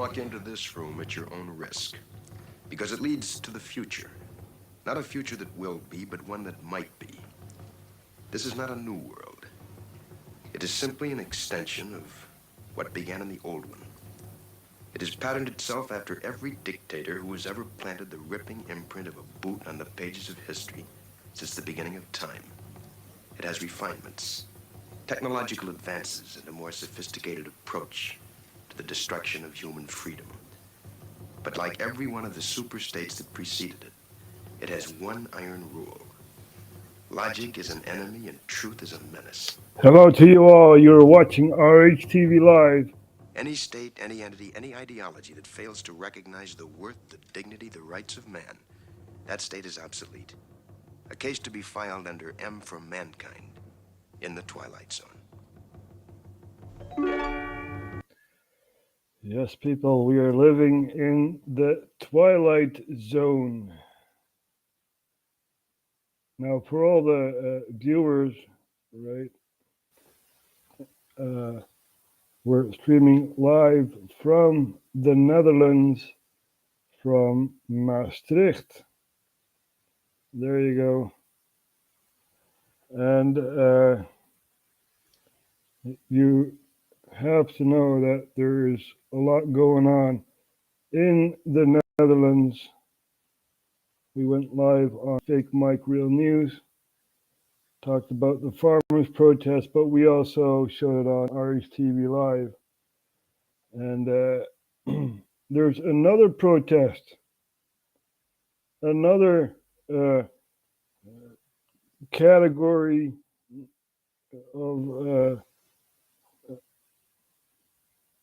walk into this room at your own risk, because it leads to the future. Not a future that will be, but one that might be. This is not a new world. It is simply an extension of what began in the old one. It has patterned itself after every dictator who has ever planted the ripping imprint of a boot on the pages of history since the beginning of time. It has refinements, technological advances, and a more sophisticated approach to the destruction of human freedom. But like every one of the superstates that preceded it, it has one iron rule. Logic is an enemy and truth is a menace. Hello to you all. You're watching RHTVLive. Any state, any entity, any ideology that fails to recognize the worth, the dignity, the rights of man, that state is obsolete. A case to be filed under M for mankind in the Twilight Zone. Yes, people, we are living in the Twilight Zone. Now, for all the viewers, right, we're streaming live from the Netherlands, from Maastricht. There you go. And you have to know that there is a lot going on in the Netherlands. We went live on Fake Mike Real News, talked about the farmers' protest, but we also showed it on RHTV Live. And there's another protest, another category of,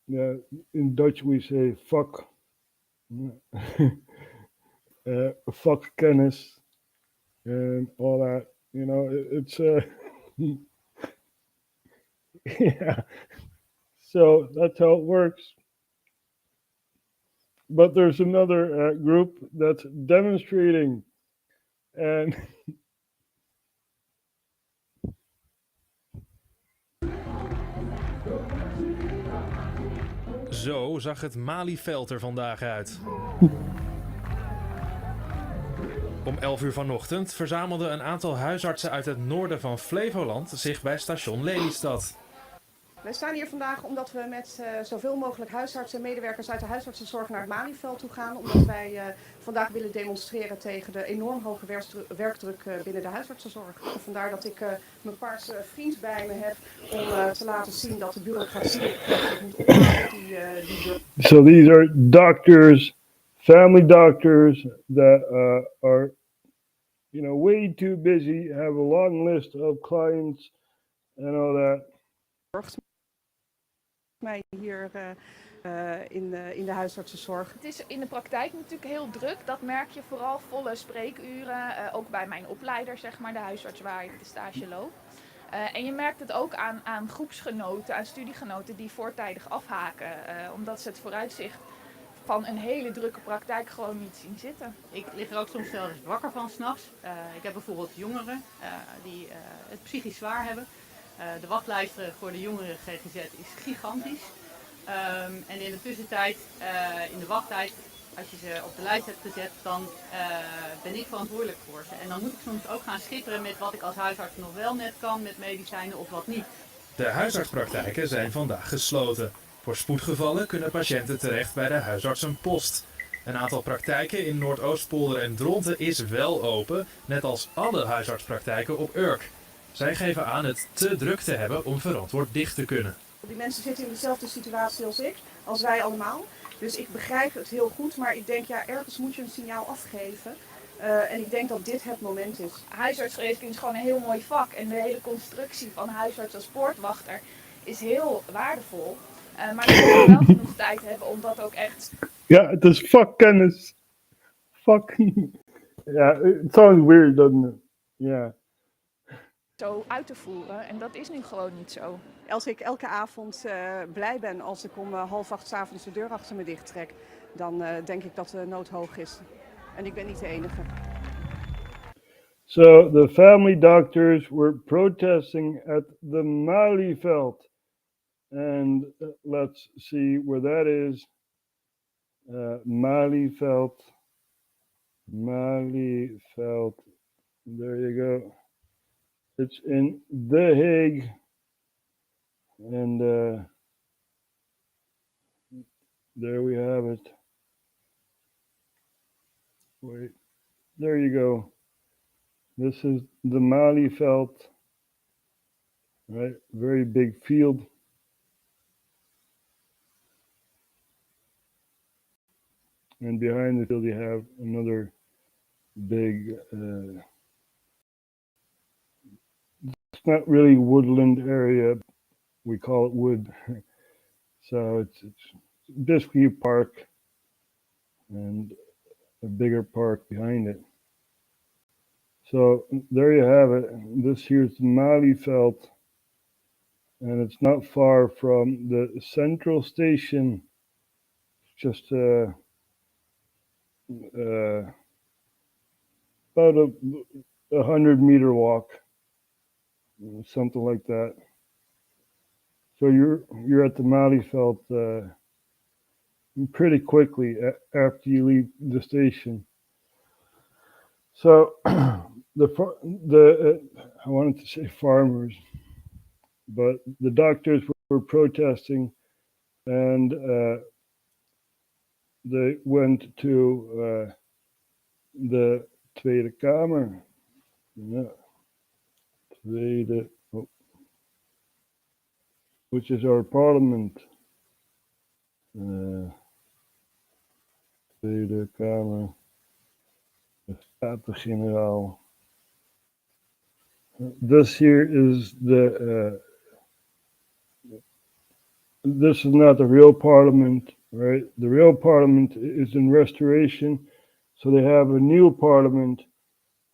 in Dutch we say fuck, fuck kennis and all that. You know, it's yeah. So that's how it works. But there's another group that's demonstrating, and Zo zag het Malieveld er vandaag uit. Om 11 uur vanochtend verzamelden een aantal huisartsen uit het noorden van Flevoland zich bij station Lelystad. Wij staan hier vandaag omdat we met zoveel mogelijk huisartsen en medewerkers uit de huisartsenzorg naar het Malieveld toe gaan. Omdat wij vandaag willen demonstreren tegen de enorm hoge werkdruk binnen de huisartsenzorg. En vandaar dat ik mijn paarse vriend bij me heb om te laten zien dat de bureaucratie moet ophouden. So these are doctors, family doctors that are, you know, way too busy, have a long list of clients and all that. Mij hier in de huisartsenzorg. Het is in de praktijk natuurlijk heel druk. Dat merk je vooral volle spreekuren. Ook bij mijn opleider, zeg maar, de huisarts waar ik de stage loop. En je merkt het ook aan groepsgenoten, aan studiegenoten die voortijdig afhaken. Omdat ze het vooruitzicht van een hele drukke praktijk gewoon niet zien zitten. Ik lig er ook soms wel eens wakker van 's nachts. Ik heb bijvoorbeeld jongeren die het psychisch zwaar hebben. De wachtlijsten voor de jongeren GGZ is gigantisch. En in de tussentijd, in de wachttijd, als je ze op de lijst hebt gezet, dan ben ik verantwoordelijk voor ze. En dan moet ik soms ook gaan schipperen met wat ik als huisarts nog wel net kan met medicijnen of wat niet. De huisartspraktijken zijn vandaag gesloten. Voor spoedgevallen kunnen patiënten terecht bij de huisartsenpost. Een aantal praktijken in Noordoostpolder en Dronten is wel open, net als alle huisartspraktijken op Urk. Zij geven aan het te druk te hebben om verantwoord dicht te kunnen. Die mensen zitten in dezelfde situatie als ik, als wij allemaal. Dus ik begrijp het heel goed, maar ik denk, ja, ergens moet je een signaal afgeven. En ik denk dat dit het moment is. Huisartsgeneeskunde is gewoon een heel mooi vak. En de hele constructie van huisarts als poortwachter is heel waardevol. Maar we moeten wel genoeg tijd hebben om dat ook echt... Ja, het is vakkennis. Fuck. Ja, it sounds weird, doesn't it? Ja. Zo uit te voeren. En dat is nu gewoon niet zo. Als ik elke avond blij ben als ik om 7:30 's avonds de deur achter me dicht trek, dan denk ik dat de nood hoog is. En ik ben niet de enige. So the family doctors were protesting at the Malieveld. And let's see where that is. Malieveld. Malieveld. There you go. It's in The Hague. And there we have it. Wait, there you go. This is the Malieveld, right? Very big field. And behind the field you have another big, it's not really woodland area. We call it wood. So it's basically a park and a bigger park behind it. So there you have it. This here's the Malieveld, and it's not far from the central station. Just about a 100-meter walk, something like that. So you're at the Malieveld pretty quickly after you leave the station. So I wanted to say farmers, but the doctors were protesting, and they went to the Tweede Kamer. Yeah. Which is our parliament. Tweede Kamer. De Staten-Generaal. This here is this is not the real parliament, right? The real parliament is in restoration. So they have a new parliament,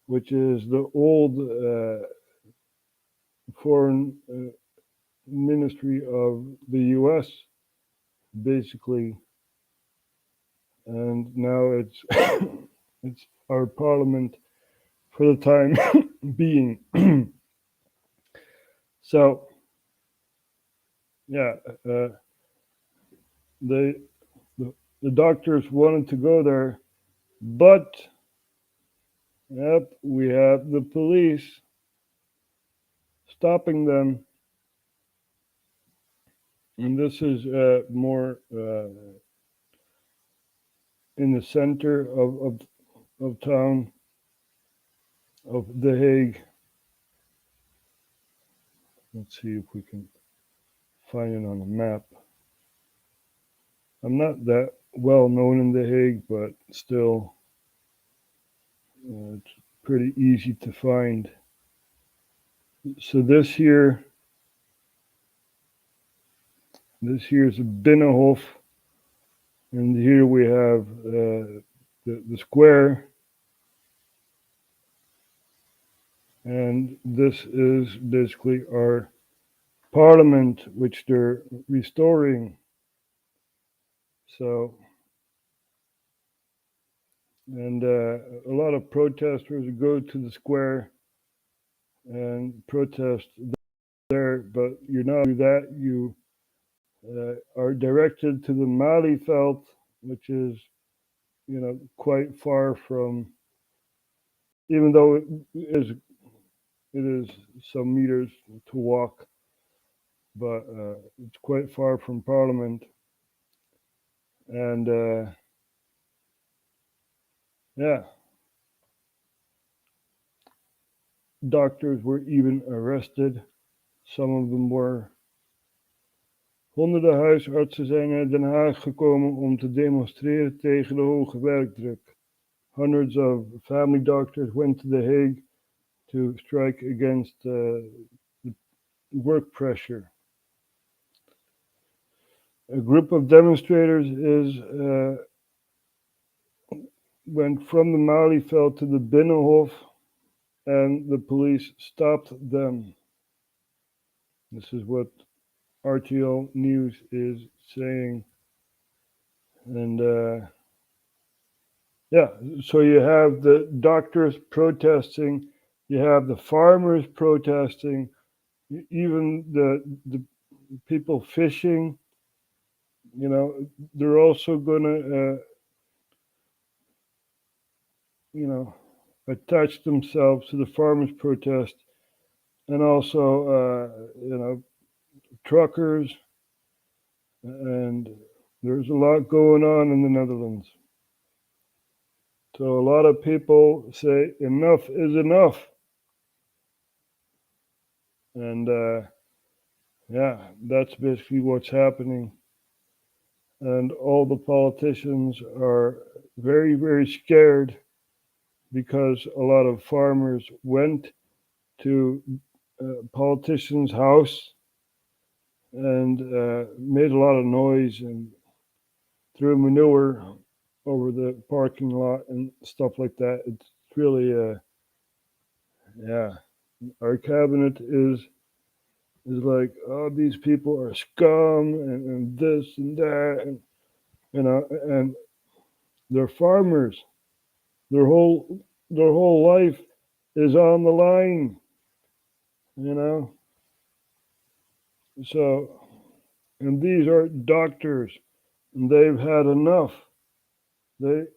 which is the old foreign ministry of the US, basically. And now it's it's our parliament for the time being. So yeah, the doctors wanted to go there, but yep, we have the police stopping them. And this is more in the center of town of The Hague. Let's see if we can find it on a map. I'm not that well known in The Hague, but still, it's pretty easy to find. So this here is a Binnenhof, and here we have the square, and this is basically our parliament, which they're restoring. So, and a lot of protesters go to the square and protest there, but you're not do that. You are directed to the Malieveld, which is, quite far from, even though it is some meters to walk, but it's quite far from Parliament. And yeah, doctors were even arrested. Some of them were. Honderden huisartsen zijn naar Den Haag gekomen om te demonstreren tegen de hoge werkdruk. Hundreds of family doctors went to The Hague to strike against the work pressure. A group of demonstrators went from the Malieveld to the Binnenhof, and the police stopped them. This is what RTL News is saying. And yeah, so you have the doctors protesting, you have the farmers protesting, even the people fishing, you know, they're also gonna, you know, attach themselves to the farmers' protest, and also, you know, truckers, and there's a lot going on in the Netherlands. So a lot of people say enough is enough, and yeah, that's basically what's happening. And all the politicians are very, very scared because a lot of farmers went to politicians' house and made a lot of noise and threw manure over the parking lot and stuff like that. It's really, yeah, our cabinet is like, oh, these people are scum and this and that, and you know, and they're farmers. Their whole life is on the line, you know. So, and these are doctors, and they've had enough. They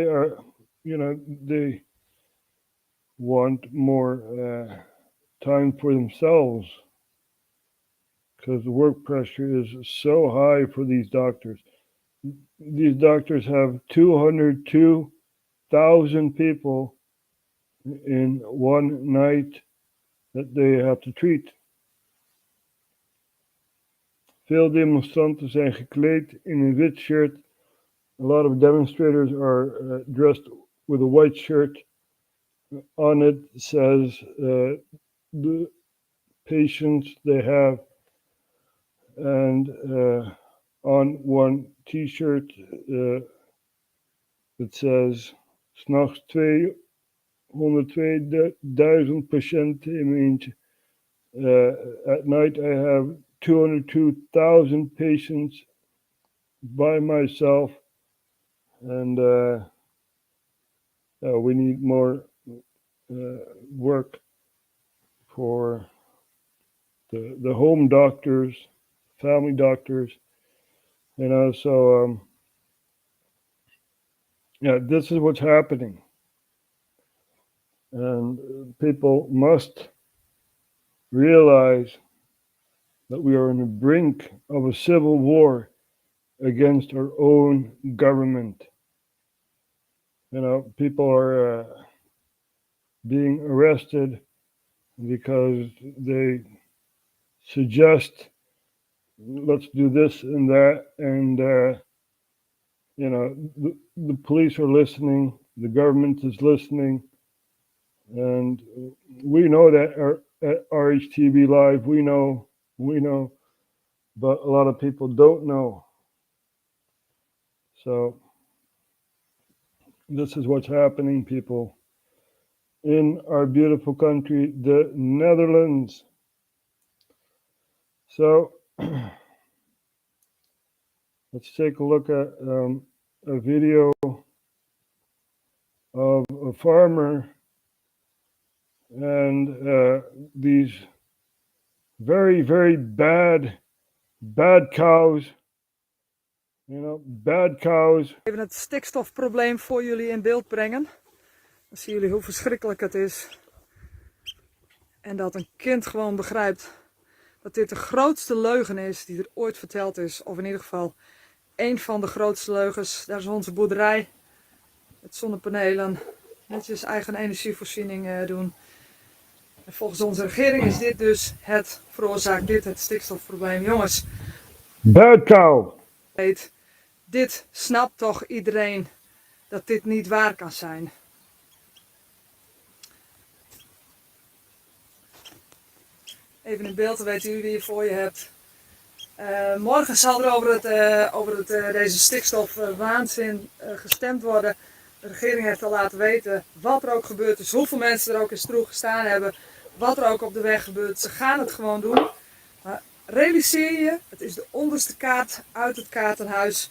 are, you know, they want more time for themselves because the work pressure is so high for these doctors. These doctors have 202,000 people in one night that they have to treat. Veel demonstranten zijn gekleed in een wit shirt. A lot of demonstrators are dressed with a white shirt. On it says the patients they have, and on one t-shirt it says 's'nachts 202.000 patiënten in mijn eentje. At night I have 202,000 patients by myself, and we need more work for the home doctors, family doctors, you know. So yeah, this is what's happening, and people must realize that we are on the brink of a civil war against our own government. You know, people are being arrested because they suggest let's do this and that, and you know, the police are listening, the government is listening, and we know that at RHTVLive we know, but a lot of people don't know. So this is what's happening, people, in our beautiful country, the Netherlands. So let's take a look at a video of a farmer and these very, very bad cows. You know, bad cows. Even het stikstofprobleem voor jullie in beeld brengen. Dan zien jullie hoe verschrikkelijk het is. En dat een kind gewoon begrijpt dat dit de grootste leugen is die er ooit verteld is. Of in ieder geval één van de grootste leugens. Daar is onze boerderij. Met zonnepanelen. Netjes eigen energievoorziening doen. En volgens onze regering is dit dus veroorzaakt dit het stikstofprobleem. Jongens. Bad cow. Dit snapt toch iedereen dat dit niet waar kan zijn. Even in beeld, dan weten jullie wie je voor je hebt. Morgen zal er over deze stikstofwaanzin gestemd worden. De regering heeft al laten weten wat er ook gebeurd is, hoeveel mensen er ook in Stroe gestaan hebben, wat er ook op de weg gebeurt. Ze gaan het gewoon doen. Maar realiseer je, het is de onderste kaart uit het kaartenhuis.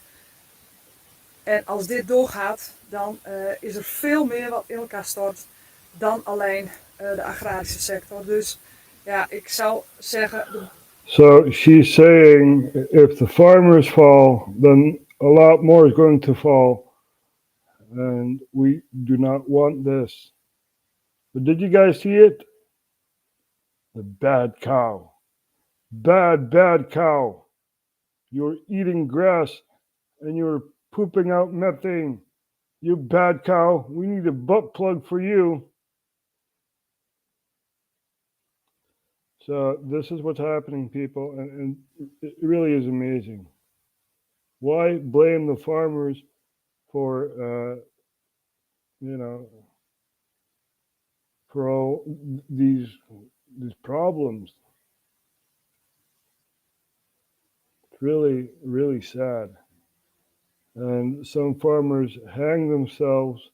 En als dit doorgaat, dan is er veel meer wat in elkaar stort dan alleen de agrarische sector. Dus ja, ik zou zeggen, So she's saying if the farmers fall, then a lot more is going to fall. And we do not want this. But did you guys see it? The bad cow. Bad cow. You're eating grass and you're pooping out methane. You bad cow. We need a butt plug for you. So this is what's happening, people, and it really is amazing. Why blame the farmers for, for all these problems? It's really, really sad. And some farmers hang themselves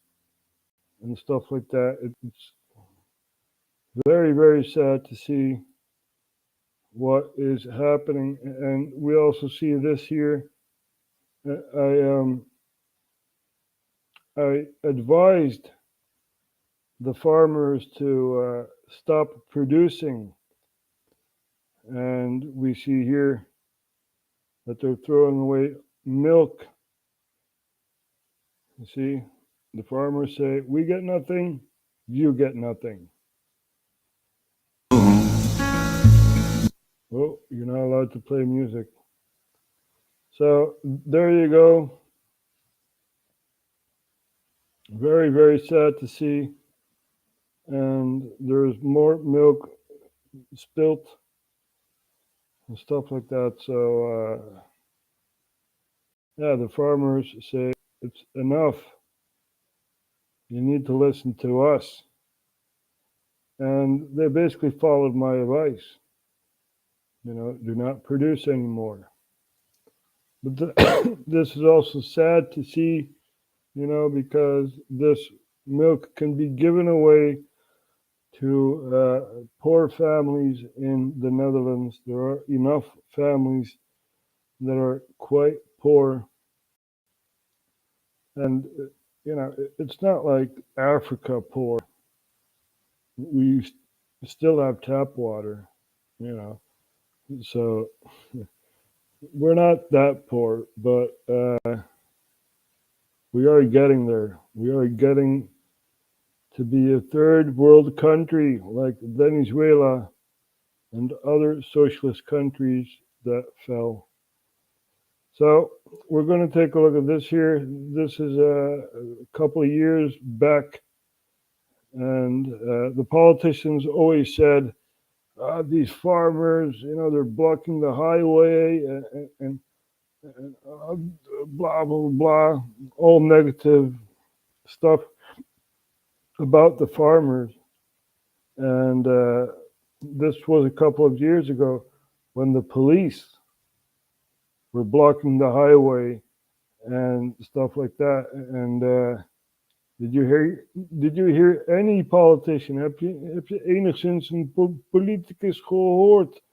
and stuff like that. It's very, very sad to see what is happening. And we also see this here. I advised the farmers to stop producing, and we see here that they're throwing away milk. You see, the farmers say, we get nothing, you get nothing. Oh, you're not allowed to play music. So there you go. Very, very sad to see. And there's more milk spilt and stuff like that. So, yeah, the farmers say it's enough. You need to listen to us. And they basically followed my advice. Do not produce anymore. But this is also sad to see, because this milk can be given away to poor families in the Netherlands. There are enough families that are quite poor. And, it's not like Africa poor. We still have tap water, so we're not that poor, but we are getting there. We are getting to be a third world country like Venezuela and other socialist countries that fell. So we're going to take a look at this here. This is a couple of years back, and the politicians always said, these farmers, they're blocking the highway and blah, blah, blah, all negative stuff about the farmers. And this was a couple of years ago when the police were blocking the highway and stuff like that. And did you hear any politician? Heb je enigszins een politicus gehoord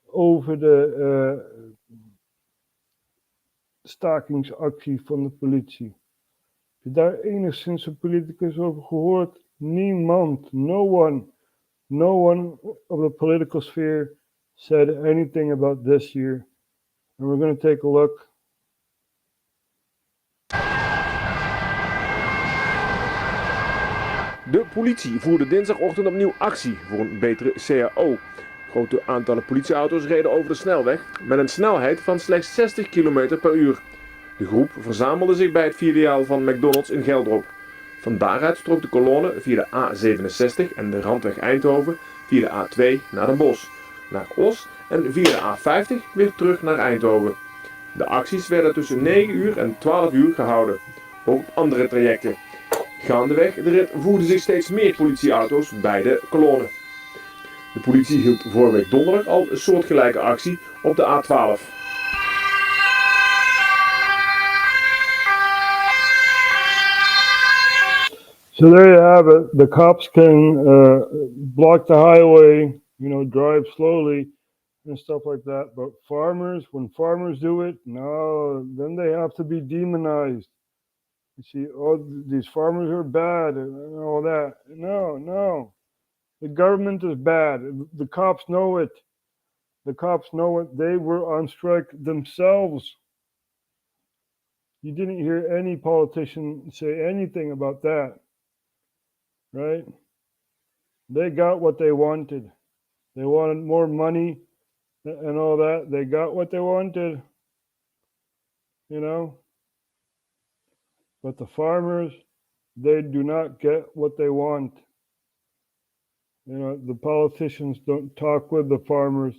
over de stakingsactie van de politie? Heb je daar enigszins een politicus over gehoord? Niemand. No one of the political sphere said anything about this year. And we're going to take a look. De politie voerde dinsdagochtend opnieuw actie voor een betere CAO. Grote aantallen politieauto's reden over de snelweg met een snelheid van slechts 60 km per uur. De groep verzamelde zich bij het filiaal van McDonald's in Geldrop. Van daaruit strook de kolonne via de A67 en de randweg Eindhoven via de A2 naar Den Bosch, naar Os en via de A50 weer terug naar Eindhoven. De acties werden tussen 9 uur en 12 uur gehouden, ook op andere trajecten. Gaandeweg de rit voerden zich steeds meer politieauto's bij de kolonne. De politie hield vorige week donderdag al een soortgelijke actie op de A12. So there you have it. The cops can block the highway, drive slowly and stuff like that. But when farmers do it, no, then they have to be demonized. You see, these farmers are bad and all that. No. The government is bad. The cops know it. The cops know it. They were on strike themselves. You didn't hear any politician say anything about that, right? They got what they wanted. They wanted more money and all that. They got what they wanted, you know? But the farmers, they do not get what they want. You know, the politicians don't talk with the farmers.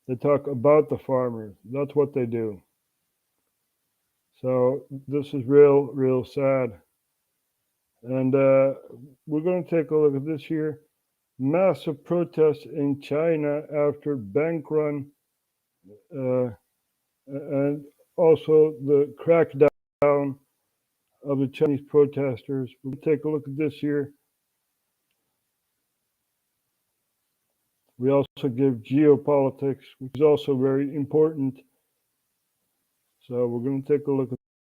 They talk about the farmers. That's what they do. So this is real sad. And we're going to take a look at this here. Massive protests in China after bank run, and also the crackdown of the Chinese protesters. We'll take a look at this here. We also give geopolitics, which is also very important. So we're going to take a look at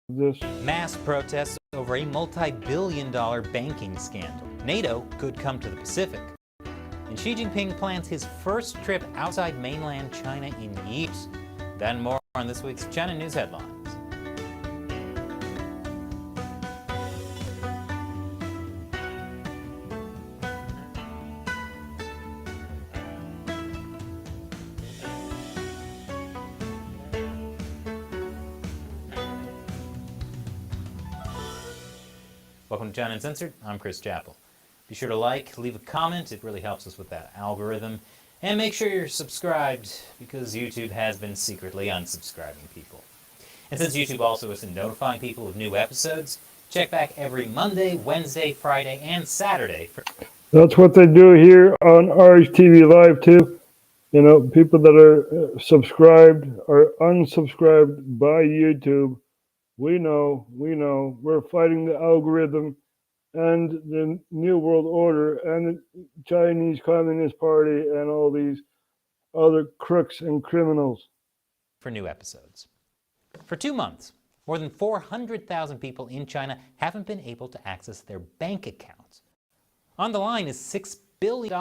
this. Mass protests over a multi-billion-dollar banking scandal. NATO could come to the Pacific. And Xi Jinping plans his first trip outside mainland China in years. That and more on this week's China News Headlines. Welcome to China Uncensored. I'm Chris Chappell. Be sure to like, leave a comment. It really helps us with that algorithm. And make sure you're subscribed, because YouTube has been secretly unsubscribing people. And since YouTube also isn't notifying people of new episodes, check back every Monday, Wednesday, Friday, and Saturday. That's what they do here on RHTVLive too. You know, people that are subscribed are unsubscribed by YouTube. We know, we're fighting the algorithm and the New World Order and the Chinese Communist Party and all these other crooks and criminals. For new episodes. For 2 months, more than 400,000 people in China haven't been able to access their bank accounts. On the line is $6 billion.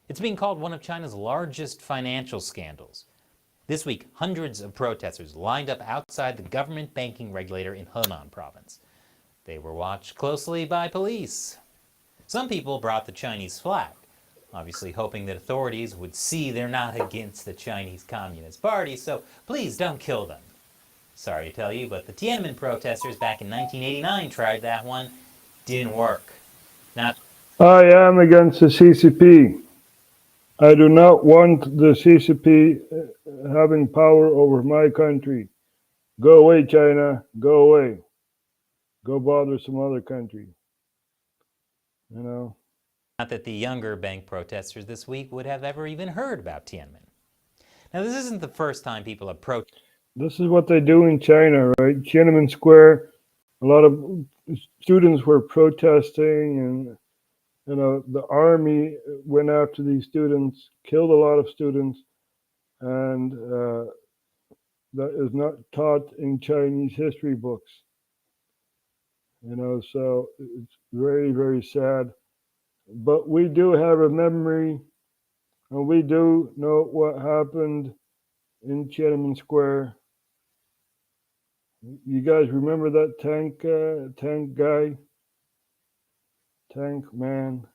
It's being called one of China's largest financial scandals. This week, hundreds of protesters lined up outside the government banking regulator in Henan province. They were watched closely by police. Some people brought the Chinese flag, obviously hoping that authorities would see they're not against the Chinese Communist Party, so please don't kill them. Sorry to tell you, but the Tiananmen protesters back in 1989 tried that one. Didn't work. Now, I am against the CCP. I do not want the CCP having power over my country. Go away, China. Go away. Go bother some other country. You know? not that the younger bank protesters this week would have ever even heard about Tiananmen. Now, this isn't the first time people have protested. This is what they do in China, right? Tiananmen Square, a lot of students were protesting, and you know, the army went after these students, killed a lot of students, and that is not taught in Chinese history books. You know, so it's very, very sad. But we do have a memory, and we do know what happened in Tiananmen Square. You guys remember that tank guy? Tank man?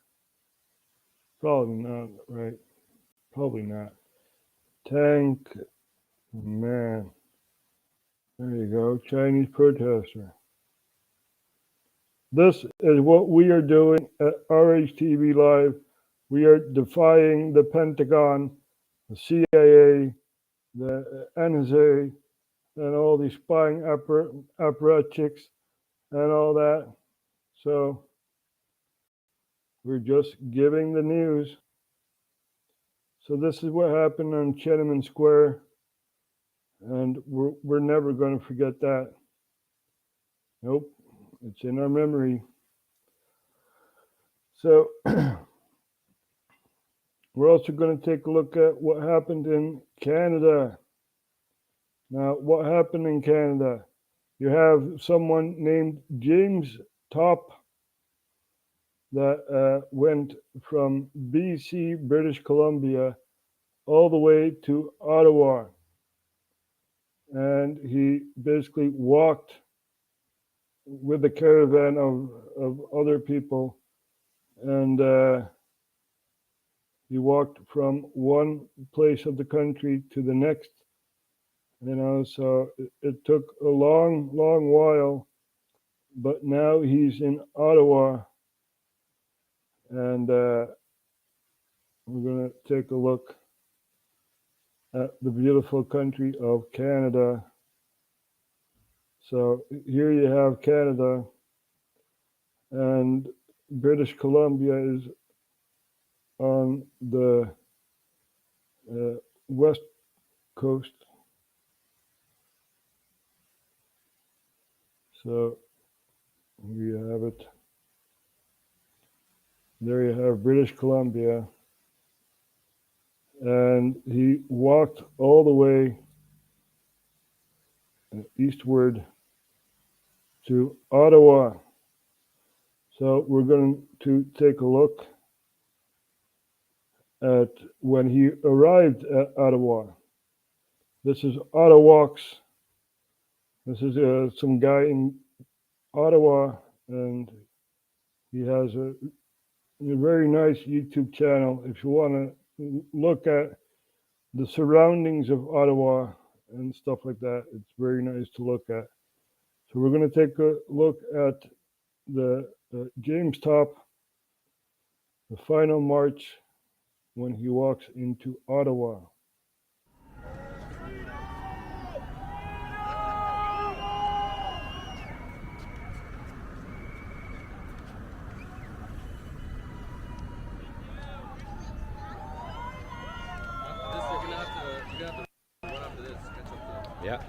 Probably not, right? Probably not. Tank man. There you go, Chinese protester. This is what we are doing at RHTVLive. We are defying the Pentagon, the CIA, the NSA, and all these spying apparatchiks and all that. So we're just giving the news. So this is what happened on Tiananmen Square, and we're never going to forget that. Nope, it's in our memory. So we're also going to take a look at what happened in Canada. Now, what happened in Canada? You have someone named James Top that went from BC, British Columbia, all the way to Ottawa. And he basically walked with a caravan of other people, and he walked from one place of the country to the next, so it took a long while, but now he's in Ottawa, and we're going to take a look at the beautiful country of Canada. So here you have Canada, and British Columbia is on the west coast. So here you have it. There you have British Columbia. And he walked all the way eastward to Ottawa. So we're going to take a look at when he arrived at Ottawa. This is Ottawalks. This is some guy in Ottawa, and he has a very nice YouTube channel. If you want to look at the surroundings of Ottawa and stuff like that, it's very nice to look at. So we're going to take a look at the James Top, the final march when he walks into Ottawa. Yeah.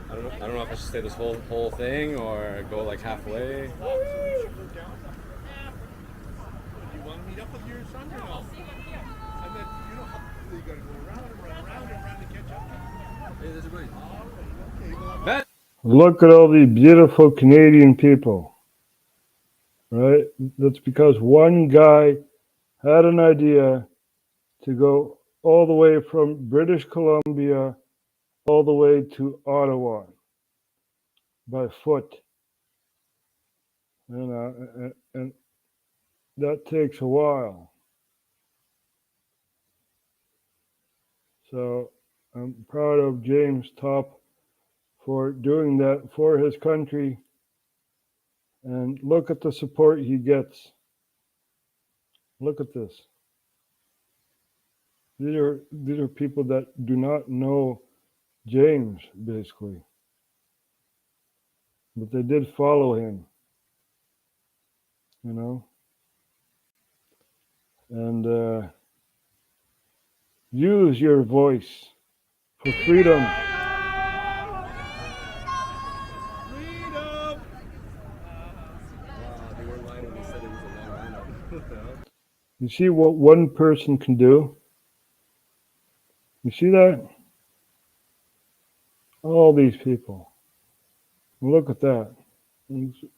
I don't know if I should say this whole thing or go like halfway. Do you want to meet up with your son or no? And then you gotta go around and run to catch up. Hey, there's a break. Okay, Look at all the beautiful Canadian people, right? That's because one guy had an idea to go all the way from British Columbia all the way to Ottawa by foot. And that takes a while. So I'm proud of James Top for doing that for his country. And look at the support he gets. Look at this. These are people that do not know James, basically. But they did follow him, And use your voice for freedom. You see what one person can do? You see that? All these people. Look at that.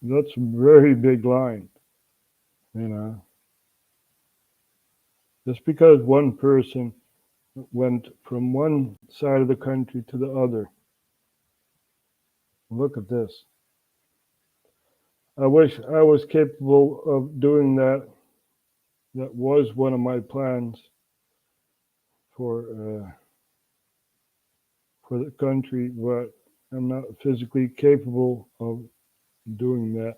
That's a very big line, Just because one person went from one side of the country to the other. Look at this. I wish I was capable of doing that, That was one of my plans for the country, but I'm not physically capable of doing that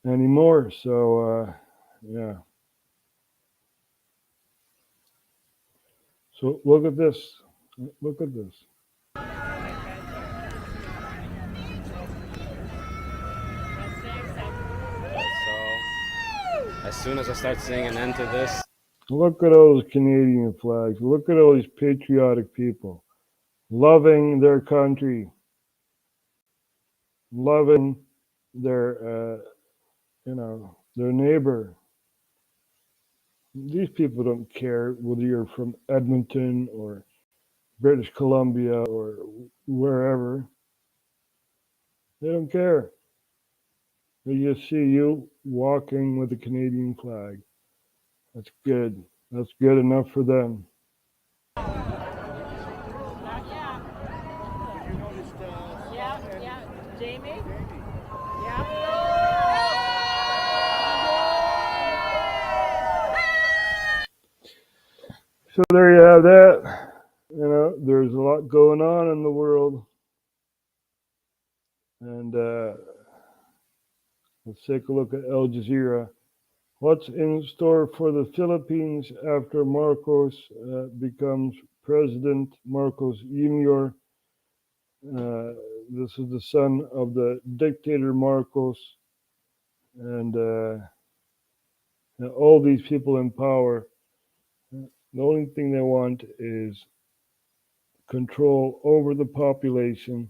anymore. So yeah. So look at this. Look at this. So, as soon as I start seeing an end to this, Look at all those Canadian flags. Look at all these patriotic people loving their country, loving their, their neighbor. These people don't care whether you're from Edmonton or British Columbia or wherever. They don't care. They just see you walking with a Canadian flag. That's good. That's good enough for them. Jamie? So there you have that. There's a lot going on in the world. And let's take a look at Al Jazeera. What's in store for the Philippines after Marcos becomes president? Marcos Jr. This is the son of the dictator Marcos. And all these people in power, the only thing they want is control over the population.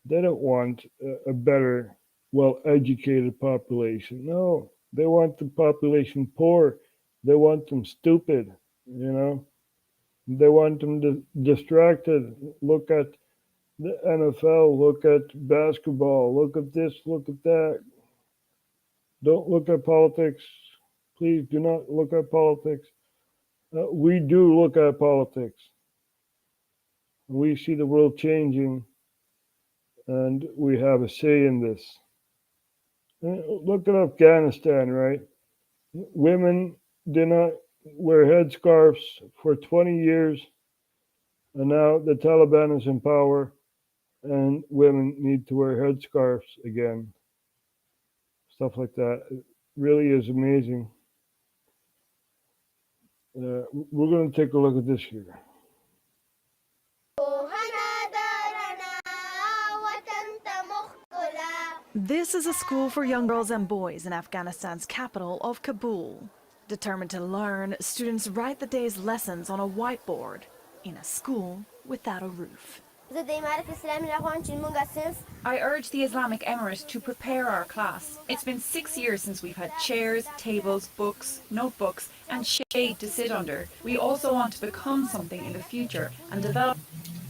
They don't want a better, well-educated population. No, they want the population poor. They want them stupid, They want them distracted. Look at the NFL, look at basketball, look at this, look at that. Don't look at politics. Please do not look at politics. We do look at politics. We see the world changing, and we have a say in this. Look at Afghanistan, right? Women did not wear headscarves for 20 years, and now the Taliban is in power, and women need to wear headscarves again. Stuff like that. It really is amazing. We're going to take a look at this here. This is a school for young girls and boys in Afghanistan's capital of Kabul. Determined to learn, students write the day's lessons on a whiteboard in a school without a roof. I urge the Islamic Emirates to prepare our class. It's been 6 years since we've had chairs, tables, books, notebooks, and shade to sit under. We also want to become something in the future and develop.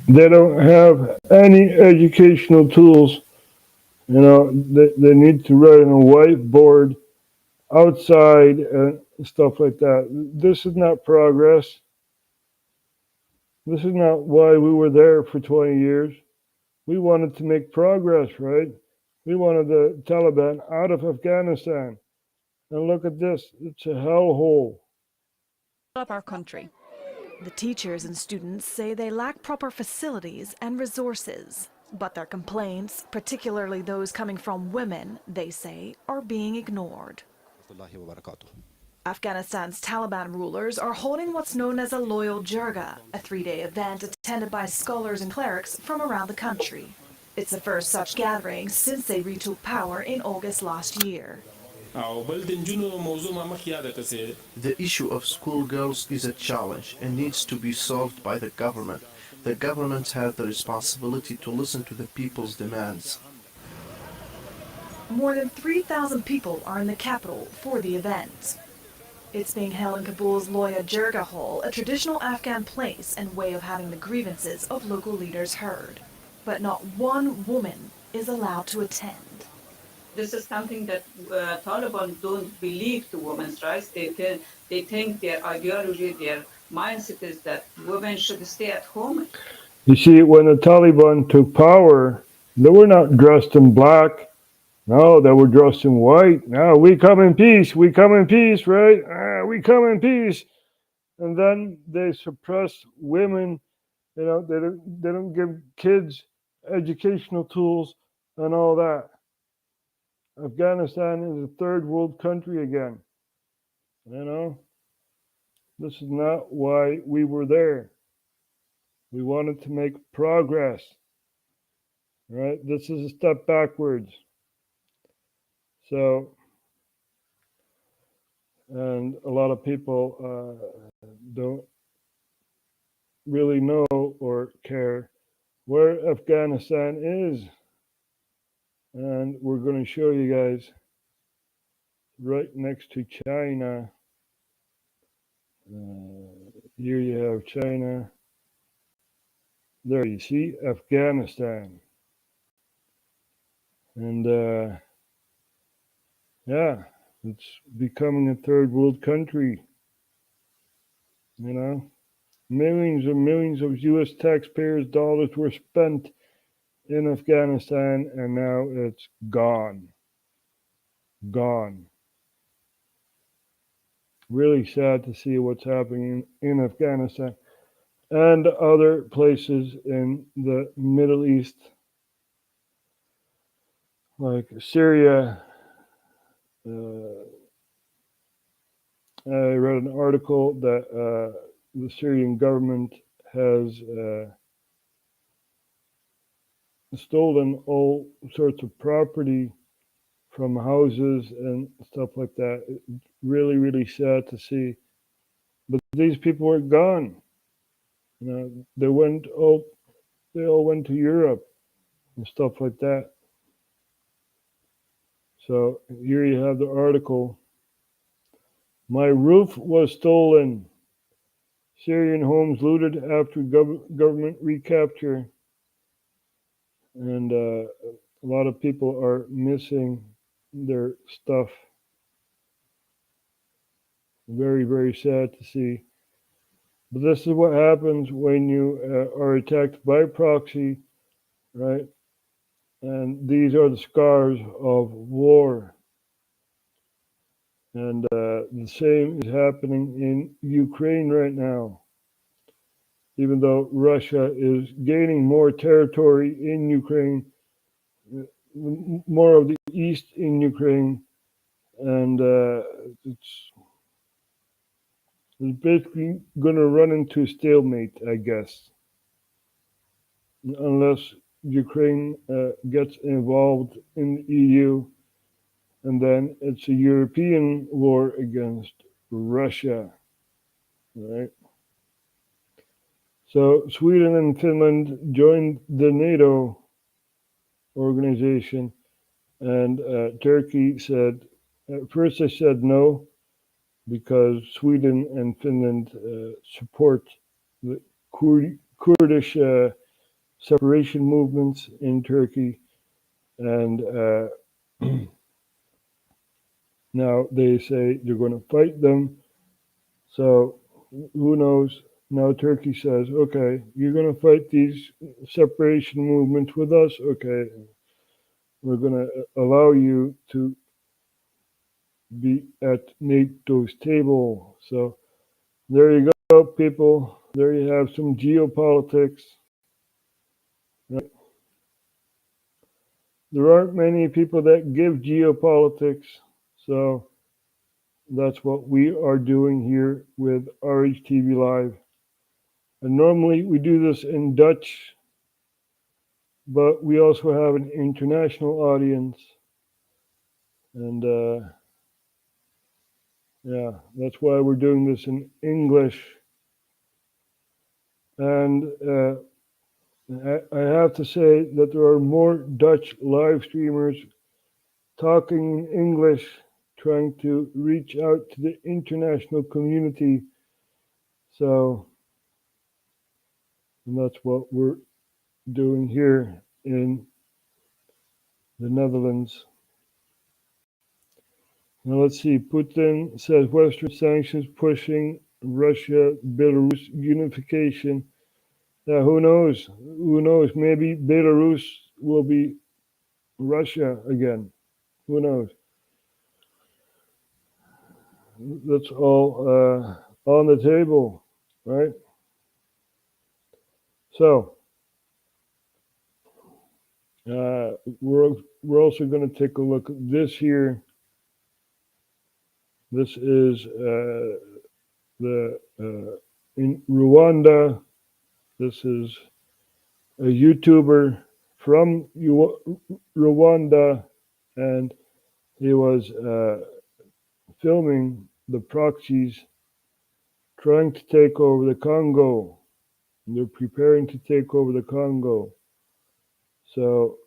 They don't have any educational tools. They need to write on a whiteboard outside and stuff like that. This is not progress. This is not why we were there for 20 years. We wanted to make progress, right? We wanted the Taliban out of Afghanistan. And look at this. It's a hellhole. Our country. The teachers and students say they lack proper facilities and resources. But their complaints, particularly those coming from women, they say, are being ignored. Afghanistan's Taliban rulers are holding what's known as a Loyal Jirga, a 3-day event attended by scholars and clerics from around the country. It's the first such gathering since they retook power in August last year. The issue of schoolgirls is a challenge and needs to be solved by the government. The governments have the responsibility to listen to the people's demands. More than 3,000 people are in the capital for the event. It's being held in Kabul's Loya Jirga Hall, a traditional Afghan place and way of having the grievances of local leaders heard. But not one woman is allowed to attend. This is something that Taliban don't believe to women's rights. They think their ideology, their mindset is that women should stay at home. You see, when the Taliban took power, they were not dressed in black. No, they were dressed in white. No, we come in peace. We come in peace, right? We come in peace. And then they suppress women. You know, they don't give kids educational tools and all that. Afghanistan is a third world country again. You know, this is not why we were there. We wanted to make progress, right? This is a step backwards. So, and a lot of people don't really know or care where Afghanistan is. And we're going to show you guys right next to China. Here you have China. There you see Afghanistan. And yeah, it's becoming a third world country. You know, millions and millions of US taxpayers' dollars were spent in Afghanistan, and now it's gone. Gone. Really sad to see what's happening in Afghanistan and other places in the Middle East, like Syria. I read an article that the Syrian government has stolen all sorts of property from houses and stuff like that. It's really, really sad to see. But these people are gone. You know, they all went to Europe and stuff like that. So here you have the article. My roof was stolen. Syrian homes looted after government recapture. And a lot of people are missing their stuff. Very, very sad to see. But this is what happens when you are attacked by proxy, right? And these are the scars of war. And the same is happening in Ukraine right now. Even though Russia is gaining more territory in Ukraine, more of the east in Ukraine, and it's basically going to run into stalemate, I guess, unless Ukraine gets involved in the EU, and then it's a European war against Russia, right? So Sweden and Finland joined the NATO organization, and Turkey said, at first they said no, because Sweden and Finland support the Kurdish separation movements in Turkey, and now they say they're going to fight them. So who knows? Now Turkey says, okay, you're going to fight these separation movements with us? Okay, we're going to allow you to be at NATO's table. So there you go, people. There you have some geopolitics. Right? There aren't many people that give geopolitics, so that's what we are doing here with RHTVLive. And normally we do this in Dutch, but we also have an international audience. And yeah, that's why we're doing this in English. And I have to say that there are more Dutch live streamers talking in English, trying to reach out to the international community. So, and that's what we're doing here in the Netherlands. Now let's see, Putin says Western sanctions pushing Russia-Belarus unification. Who knows? Who knows? Maybe Belarus will be Russia again. Who knows? That's all on the table, right? So we're also going to take a look at this here. This is in Rwanda. This is a YouTuber from Rwanda, and he was filming the proxies trying to take over the Congo. They're preparing to take over the Congo. So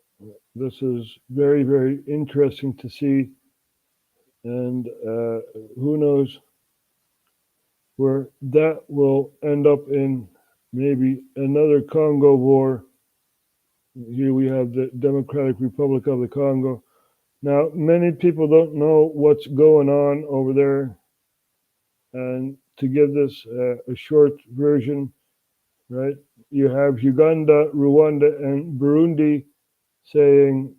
this is very, very interesting to see. And who knows where that will end up in. Maybe another Congo war. Here we have the Democratic Republic of the Congo. Now, many people don't know what's going on over there. And to give this a short version, right, you have Uganda, Rwanda, and Burundi saying,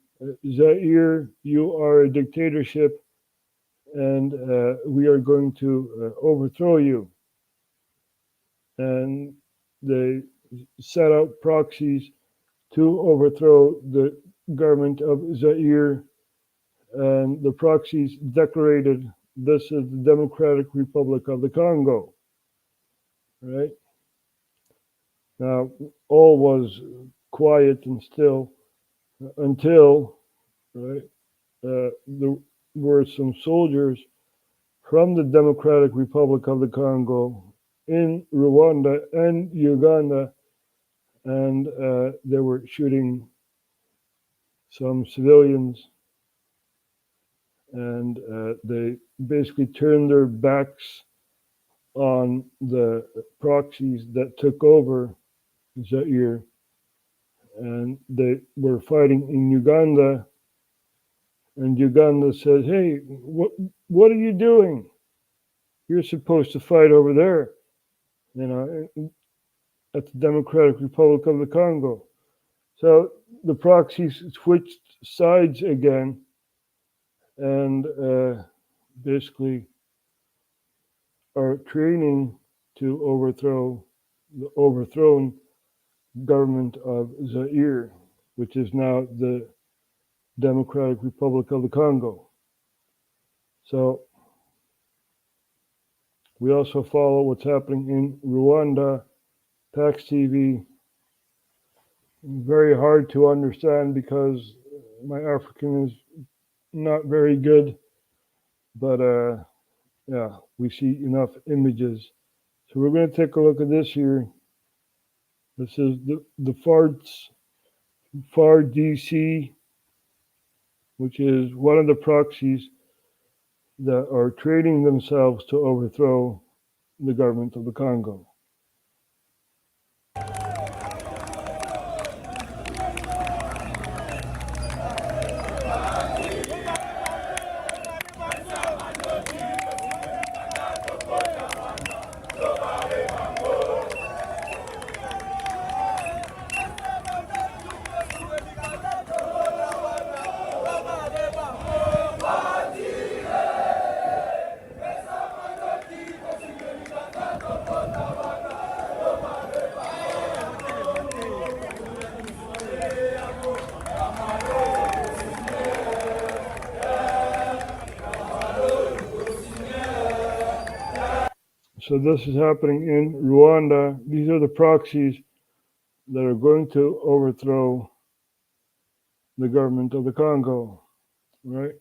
Zaire, you are a dictatorship, and we are going to overthrow you. And they set out proxies to overthrow the government of Zaire, and the proxies declared this is the Democratic Republic of the Congo, right? Now, all was quiet and still until, right, there were some soldiers from the Democratic Republic of the Congo in Rwanda and Uganda, and they were shooting some civilians, and they basically turned their backs on the proxies that took over Zaire, and they were fighting in Uganda, and Uganda said, hey, what are you doing? You're supposed to fight over there, you know, at the Democratic Republic of the Congo. So the proxies switched sides again, and basically are training to overthrow the overthrown government of Zaire, which is now the Democratic Republic of the Congo. So we also follow what's happening in Rwanda, Tax TV. Very hard to understand because my African is not very good, but yeah, we see enough images. So we're going to take a look at this here. This is the FARDC, which is one of the proxies that are training themselves to overthrow the government of the Congo. So this is happening in Rwanda. These are the proxies that are going to overthrow the government of the Congo, right?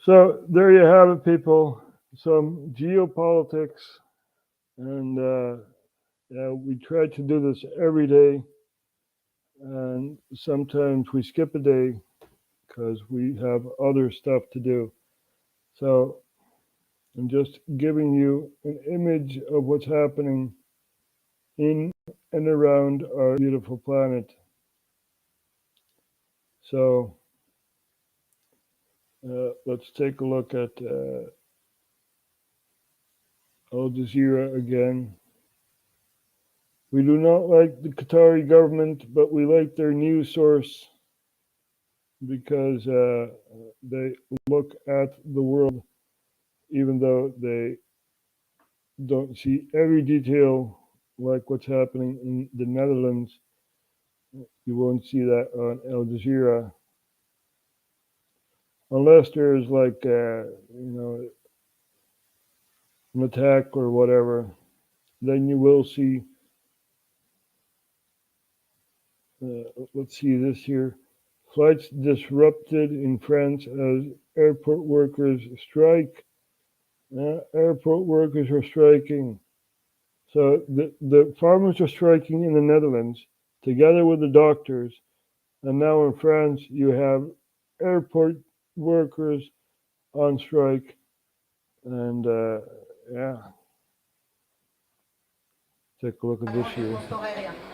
So there you have it, people. Some geopolitics, and we try to do this every day, and sometimes we skip a day because we have other stuff to do. So I'm just giving you an image of what's happening in and around our beautiful planet. So let's take a look at Al Jazeera again. We do not like the Qatari government, but we like their news source. because they look at the world, even though they don't see every detail, like what's happening in the Netherlands. You won't see that on Al Jazeera, unless there's like an attack or whatever. Then you will see. Let's see this here. Flights disrupted in France as airport workers strike. Airport workers are striking. So the farmers are striking in the Netherlands together with the doctors. And now in France, you have airport workers on strike. And yeah, take a look at this here.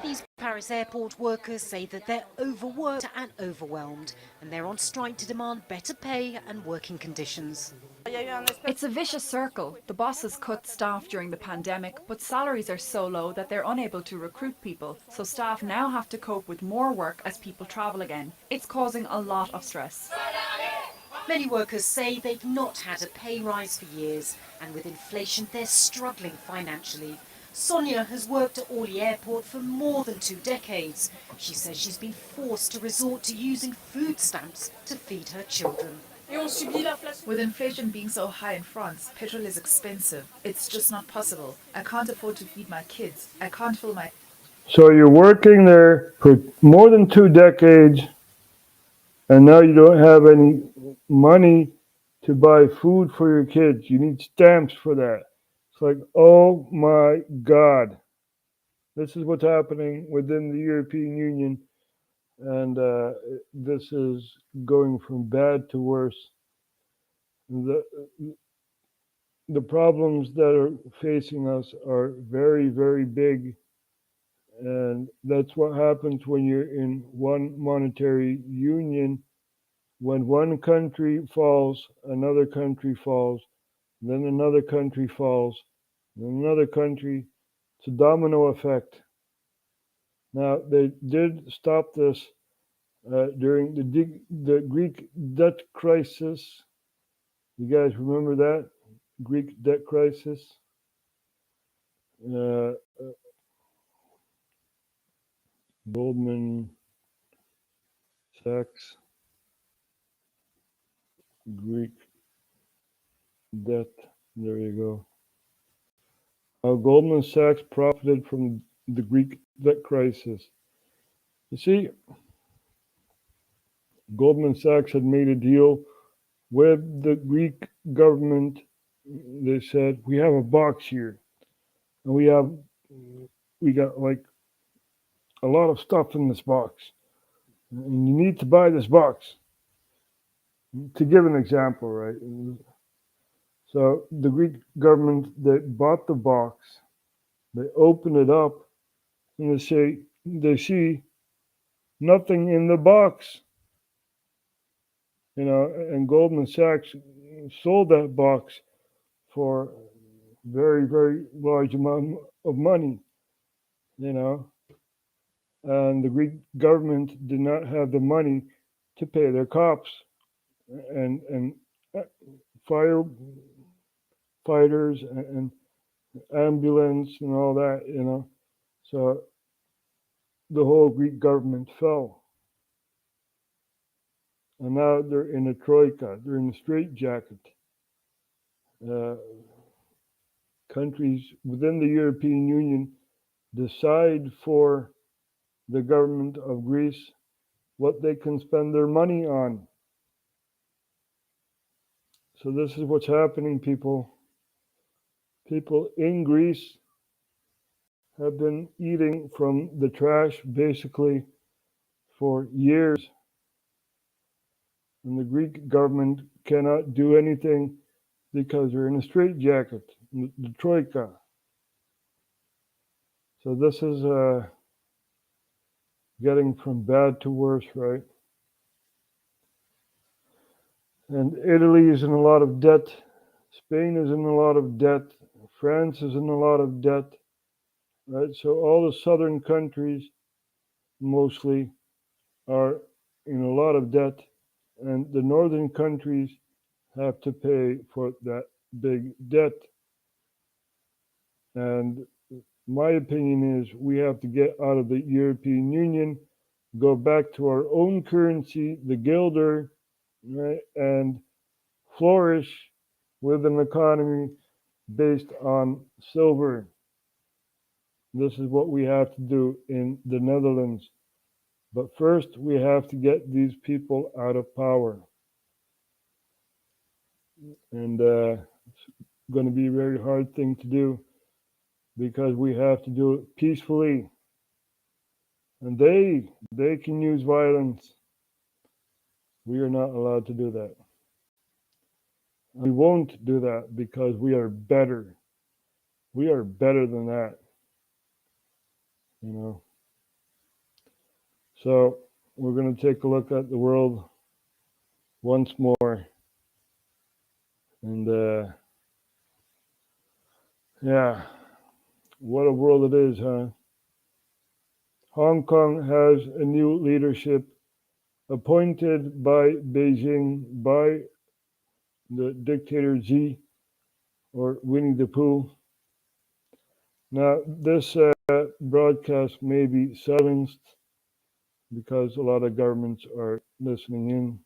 These Paris airport workers say that they're overworked and overwhelmed, and they're on strike to demand better pay and working conditions. It's a vicious circle. The bosses cut staff during the pandemic, but salaries are so low that they're unable to recruit people, so staff now have to cope with more work as people travel again. It's causing a lot of stress. Many workers say they've not had a pay rise for years, and with inflation they're struggling financially. Sonia has worked at Orly Airport for more than 2 decades. She says she's been forced to resort to using food stamps to feed her children. With inflation being so high in France, petrol is expensive. It's just not possible. I can't afford to feed my kids. I can't fill my... So you're working there for more than 2 decades, and now you don't have any money to buy food for your kids. You need stamps for that. It's like, oh my God. This is what's happening within the European Union, and this is going from bad to worse. The problems that are facing us are very, very big, and that's what happens when you're in one monetary union. When one country falls, another country falls, then another country falls, then another country. It's a domino effect. Now, they did stop this during the Greek debt crisis. You guys remember that? Greek debt crisis? Goldman Sachs, Greek debt. There you go. Goldman Sachs profited from the Greek debt crisis. You see, Goldman Sachs had made a deal with the Greek government. They said, we have a box here, and we got like a lot of stuff in this box, and you need to buy this box. To give an example, right? So the Greek government, they bought the box, they open it up, and they see nothing in the box. And Goldman Sachs sold that box for very, very large amount of money, and the Greek government did not have the money to pay their cops and firefighters and ambulance and all that, so the whole Greek government fell. And now they're in a troika, they're in a straitjacket. Countries within the European Union decide for the government of Greece what they can spend their money on. So this is what's happening, people. People in Greece have been eating from the trash basically for years. And the Greek government cannot do anything because they're in a straitjacket, the troika. So this is getting from bad to worse, right? And Italy is in a lot of debt. Spain is in a lot of debt. France is in a lot of debt, right? So all the southern countries mostly are in a lot of debt, and the northern countries have to pay for that big debt. And my opinion is we have to get out of the European Union, go back to our own currency, the guilder, right, and flourish with an economy based on silver. This is what we have to do in the Netherlands. But first, we have to get these people out of power. And it's going to be a very hard thing to do because we have to do it peacefully. And they can use violence. We are not allowed to do that. We won't do that because we are better. We are better than that. You know. So we're going to take a look at the world once more. And yeah, what a world it is, huh? Hong Kong has a new leadership appointed by Beijing, by the dictator Xi, or Winnie the Pooh. Now, this broadcast may be silenced because a lot of governments are listening in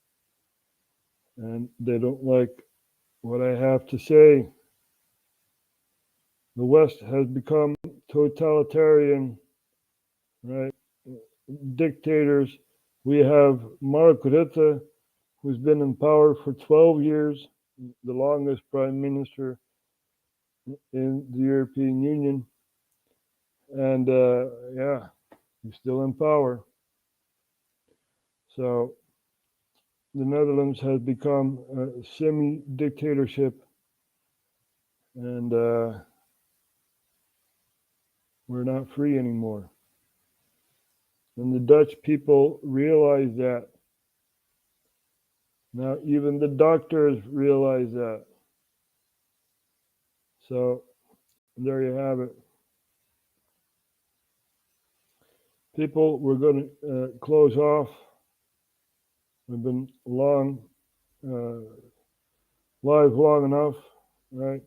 and they don't like what I have to say. The West has become totalitarian, right? Dictators. We have Mark Rutte, who's been in power for 12 years, the longest prime minister in the European Union. And yeah, he's still in power. So the Netherlands has become a semi-dictatorship, and we're not free anymore. And the Dutch people realize that. Now even the doctors realize that. So there you have it. People, we're going to close off. We've been live long enough, right?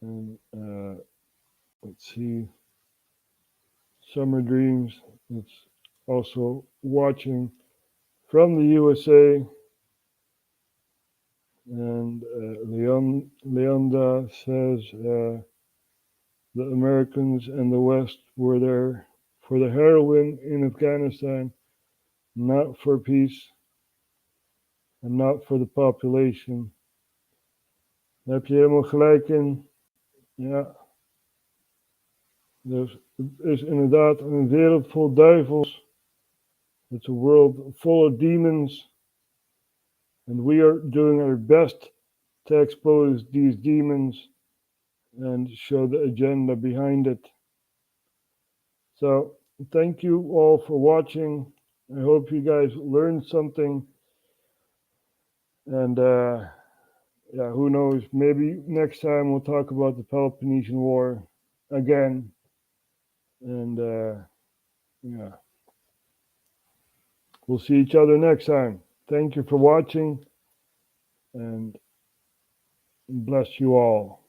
And let's see, Summer Dreams. It's also watching from the USA. And Leonda says the Americans and the West were there for the heroin in Afghanistan, not for peace and not for the population. Daar heb je helemaal gelijk in. Ja. Dus het is inderdaad een wereld vol duivels. It's a world full of demons. And we are doing our best to expose these demons and show the agenda behind it. So, thank you all for watching. I hope you guys learned something. And yeah, who knows? Maybe next time we'll talk about the Peloponnesian War again. And yeah, we'll see each other next time. Thank you for watching, and bless you all.